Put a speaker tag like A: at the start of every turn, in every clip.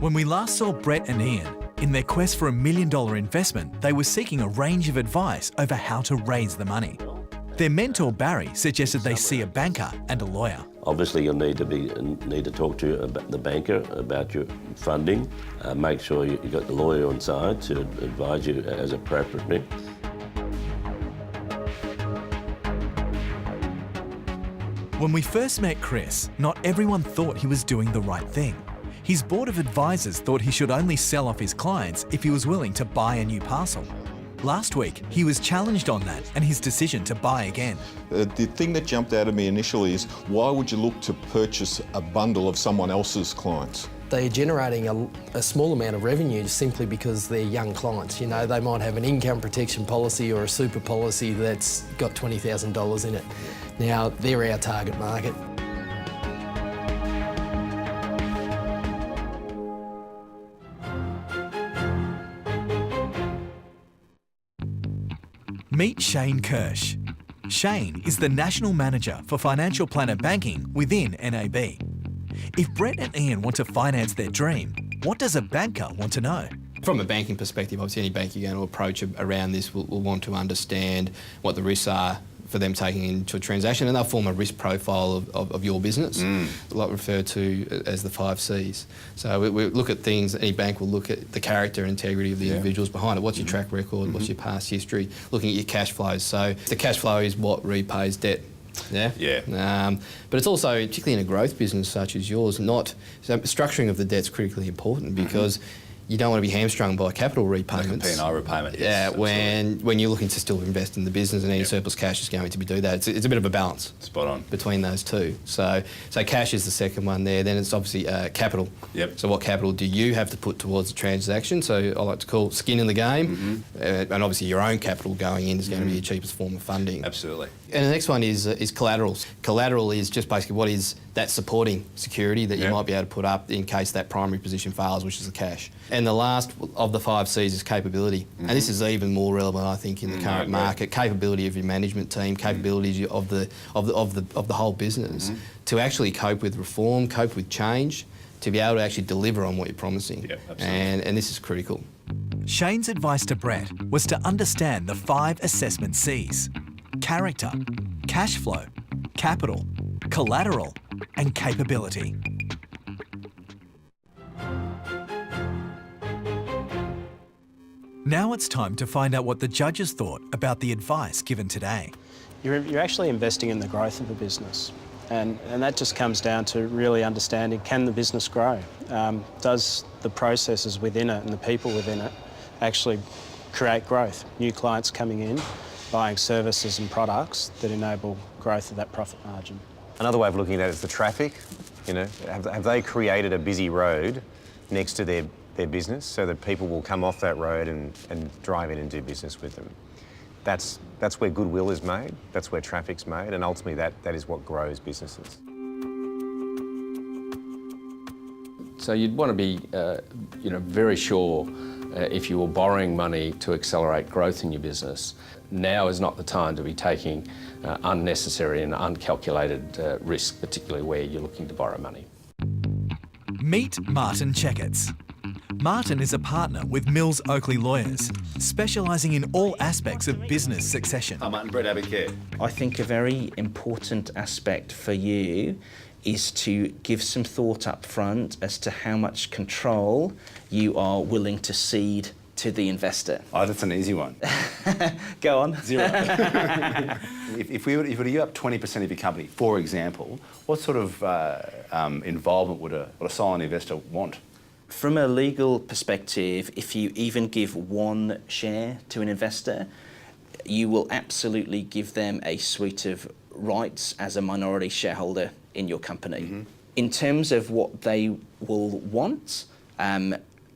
A: When we last saw Brett and Ian, in their quest for $1 million investment, they were seeking a range of advice over how to raise the money. Their mentor, Barry, suggested they see a banker and a lawyer.
B: Obviously, you'll need to talk to the banker about your funding. Make sure you've got the lawyer on side to advise you as appropriately.
A: When we first met Chris, not everyone thought he was doing the right thing. His board of advisors thought he should only sell off his clients if he was willing to buy a new parcel. Last week, he was challenged on that and his decision to buy again.
C: The thing that jumped out at me initially is, why would you look to purchase a bundle of someone else's clients?
D: They're generating a small amount of revenue simply because they're young clients. You know, they might have an income protection policy or a super policy that's got $20,000 in it. Now, they're our target market.
A: Meet Shane Kirsch. Shane is the National Manager for Financial Planner Banking within NAB. If Brett and Ian want to finance their dream, what does a banker want to know?
E: From a banking perspective, obviously any bank you're going to approach around this will want to understand what the risks are for them taking into a transaction, and they'll form a risk profile of your business, like referred to as the 5 Cs. So we look at things, any bank will look at the character and integrity of the individuals behind it. What's your track record? What's your past history? Looking at your cash flows. So the cash flow is what repays debt. But it's also, particularly in a growth business such as yours, so structuring of the debt's critically important because you don't want to be hamstrung by capital repayments.
F: Like a P&I repayment, yes.
E: When you're looking to still invest in the business and any surplus cash is going to be do that. It's a bit of a balance.
F: Spot on.
E: Between those two. So cash is the second one there. Then it's obviously capital.
F: Yep.
E: So what capital do you have to put towards the transaction? So I like to call skin in the game. And obviously your own capital going in is going to be your cheapest form of funding.
F: Absolutely.
E: And the next one is collateral. Collateral is just basically what is that supporting security that you might be able to put up in case that primary position fails, which is the cash. And the last of the 5 Cs is capability. And this is even more relevant, I think, in the current market. Capability of your management team, capability of the whole business to actually cope with reform, cope with change, to be able to actually deliver on what you're promising.
F: Yeah, absolutely.
E: And this is critical.
A: Shane's advice to Brett was to understand the 5 assessment Cs: character, cash flow, capital, collateral, and capability. Now it's time to find out what the judges thought about the advice given today.
G: You're actually investing in the growth of the business. And that just comes down to really understanding, can the business grow? Does the processes within it and the people within it actually create growth? New clients coming in, buying services and products that enable growth of that profit margin.
H: Another way of looking at it is the traffic. You know, have they created a busy road next to their business so that people will come off that road and drive in and do business with them? That's where goodwill is made, that's where traffic's made, and ultimately that is what grows businesses.
I: So you'd want to be very sure if you were borrowing money to accelerate growth in your business. Now is not the time to be taking unnecessary and uncalculated risk, particularly where you're looking to borrow money.
A: Meet Martin Checketts. Martin is a partner with Mills Oakley Lawyers, specialising in all aspects of business succession.
F: Hi, Martin. Brett, Abikhair.
J: I think a very important aspect for you is to give some thought up front as to how much control you are willing to cede to the investor.
F: Oh, that's an easy one.
J: Go on.
F: 0. If we were to give up 20% of your company, for example, what sort of involvement would a silent investor want?
J: From a legal perspective, if you even give 1 share to an investor, you will absolutely give them a suite of rights as a minority shareholder in your company. In terms of what they will want,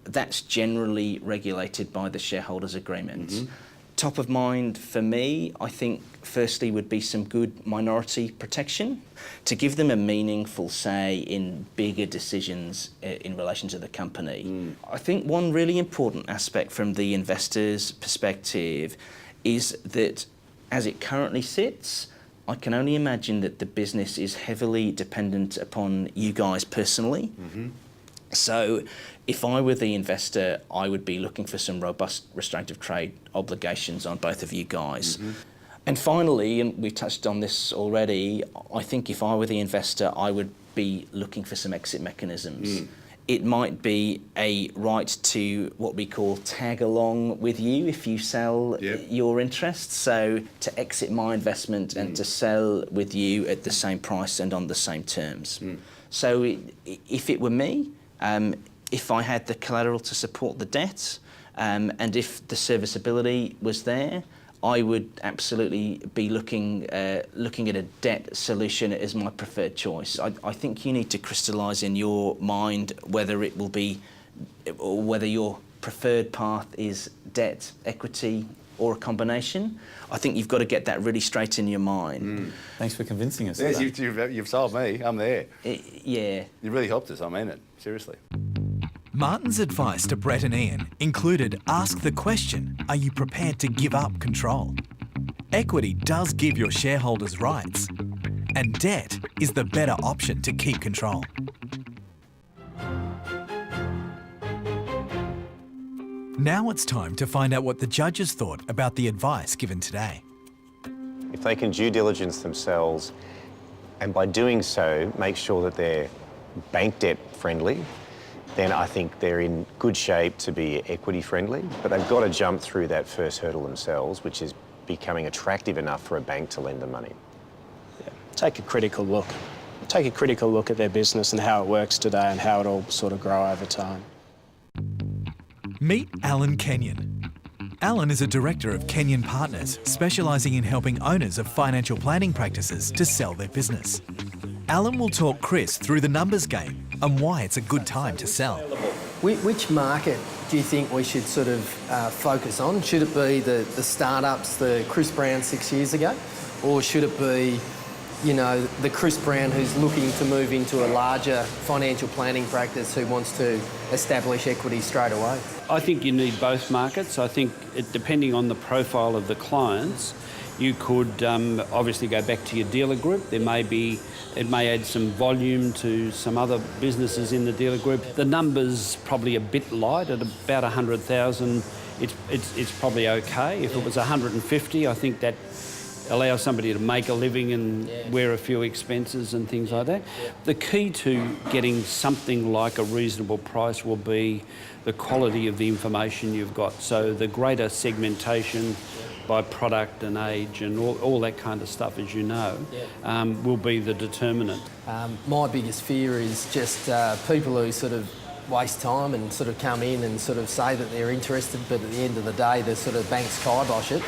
J: that's generally regulated by the shareholders' agreement. Top of mind for me, I think, firstly, would be some good minority protection to give them a meaningful say in bigger decisions in relation to the company. I think one really important aspect from the investor's perspective is that as it currently sits, I can only imagine that the business is heavily dependent upon you guys personally. So if I were the investor, I would be looking for some robust restrictive trade obligations on both of you guys. And finally, and we touched on this already, I think if I were the investor, I would be looking for some exit mechanisms. It might be a right to what we call tag along with you if you sell your interests. So to exit my investment and to sell with you at the same price and on the same terms. So if it were me, if I had the collateral to support the debt, and if the serviceability was there, I would absolutely be looking at a debt solution as my preferred choice. I think you need to crystallise in your mind whether it will be, or whether your preferred path is debt, equity, or a combination. I think you've got to get that really straight in your mind.
K: Thanks for convincing us.
F: Yes, you've sold me. I'm there.
J: Yeah.
F: You really helped us. I mean it. Seriously.
A: Martin's advice to Brett and Ian included ask the question, are you prepared to give up control? Equity does give your shareholders rights, and debt is the better option to keep control. Now it's time to find out what the judges thought about the advice given today.
H: If they can due diligence themselves, and by doing so, make sure that they're bank debt friendly, then I think they're in good shape to be equity friendly. But they've got to jump through that first hurdle themselves, which is becoming attractive enough for a bank to lend them money.
G: Take a critical look. Take a critical look at their business and how it works today and how it'll sort of grow over time.
A: Meet Alan Kenyon. Alan is a director of Kenyon Partners, specialising in helping owners of financial planning practices to sell their business. Alan will talk Chris through the numbers game and why it's a good time to sell.
D: Which market do you think we should sort of focus on? Should it be the startups, the Chris Browne 6 years ago? Or should it be, you know, the Chris Browne who's looking to move into a larger financial planning practice who wants to establish equity straight away?
L: I think you need both markets. I think depending on the profile of the clients, you could obviously go back to your dealer group. It may add some volume to some other businesses in the dealer group. The number's probably a bit light at about 100,000. It's probably okay. If it was 150, I think that allows somebody to make a living and wear a few expenses and things like that. The key to getting something like a reasonable price will be the quality of the information you've got. So the greater segmentation by product and age and all that kind of stuff, as you know, will be the determinant.
D: My biggest fear is just people who sort of waste time and sort of come in and sort of say that they're interested, but at the end of the day, the sort of banks kibosh it.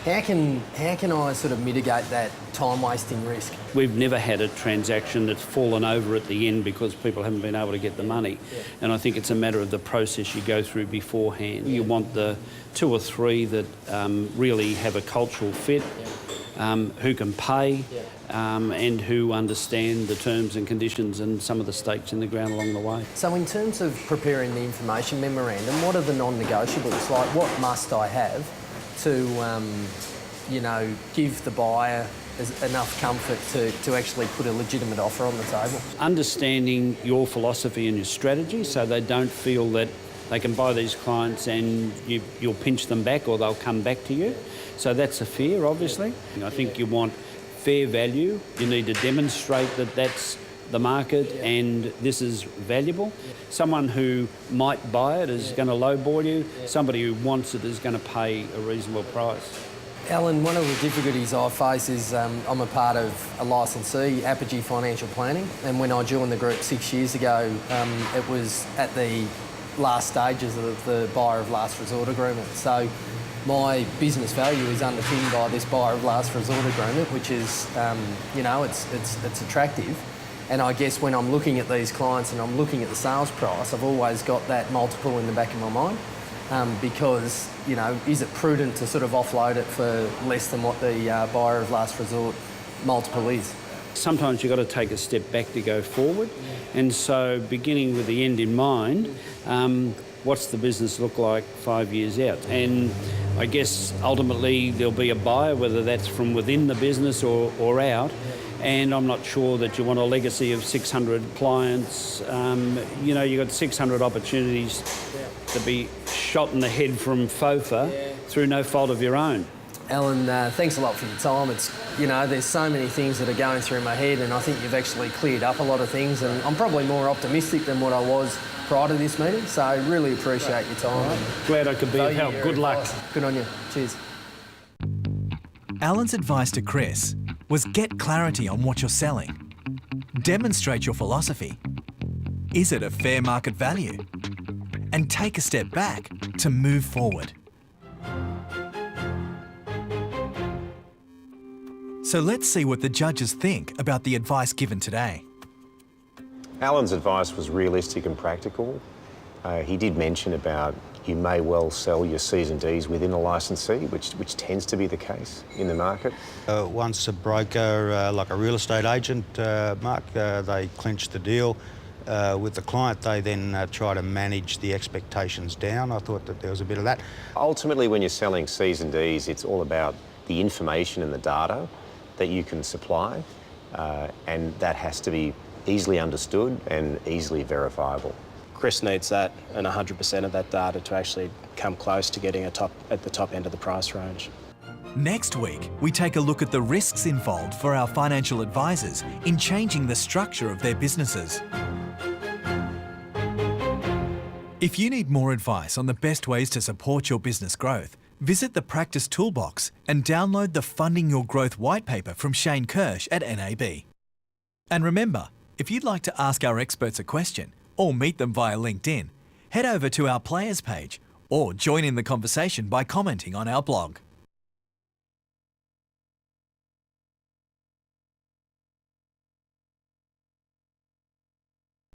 D: How can I sort of mitigate that time-wasting risk?
L: We've never had a transaction that's fallen over at the end because people haven't been able to get the money. And I think it's a matter of the process you go through beforehand. You want the 2 or 3 that really have a cultural fit, who can pay, and who understand the terms and conditions and some of the stakes in the ground along the way.
D: So in terms of preparing the information memorandum, what are the non-negotiables? Like, what must I have to, you know, give the buyer enough comfort to actually put a legitimate offer on the table?
L: Understanding your philosophy and your strategy so they don't feel that they can buy these clients and you'll pinch them back or they'll come back to you. So that's a fear, obviously. I think you want fair value. You need to demonstrate that that's the market and this is valuable. Someone who might buy it is going to lowball you. Somebody who wants it is going to pay a reasonable price.
D: Alan, one of the difficulties I face is I'm a part of a licensee, Apogee Financial Planning, and when I joined the group 6 years ago, it was at the last stages of the buyer of last resort agreement. So my business value is underpinned by this buyer of last resort agreement, which is, you know, it's attractive. And I guess when I'm looking at these clients and I'm looking at the sales price, I've always got that multiple in the back of my mind. Because, you know, is it prudent to sort of offload it for less than what the buyer of last resort multiple is?
L: Sometimes you've got to take a step back to go forward. And so beginning with the end in mind, what's the business look like 5 years out? And I guess ultimately there'll be a buyer, whether that's from within the business or out. And I'm not sure that you want a legacy of 600 clients. You know, you've got 600 opportunities to be shot in the head from FOFA through no fault of your own.
D: Alan, thanks a lot for your time. It's, you know, there's so many things that are going through my head, and I think you've actually cleared up a lot of things, and I'm probably more optimistic than what I was prior to this meeting, so I really appreciate your time.
L: Right. Glad I could be of help. Good luck.
D: Good on you. Cheers.
A: Alan's advice to Chris was get clarity on what you're selling. Demonstrate your philosophy. Is it a fair market value? And take a step back to move forward. So let's see what the judges think about the advice given today.
H: Alan's advice was realistic and practical. He did mention about you may well sell your Cs and Ds within a licensee, which tends to be the case in the market.
K: Once a broker, like a real estate agent, Mark, they clinch the deal with the client, they then try to manage the expectations down. I thought that there was a bit of that.
H: Ultimately, when you're selling Cs and Ds, it's all about the information and the data that you can supply, and that has to be easily understood and easily verifiable.
G: Chris needs that and 100% of that data to actually come close to getting at the top end of the price range.
A: Next week, we take a look at the risks involved for our financial advisors in changing the structure of their businesses. If you need more advice on the best ways to support your business growth, visit the Practice Toolbox and download the Funding Your Growth white paper from Shane Kirsch at NAB. And remember, if you'd like to ask our experts a question or meet them via LinkedIn, head over to our Players page or join in the conversation by commenting on our blog.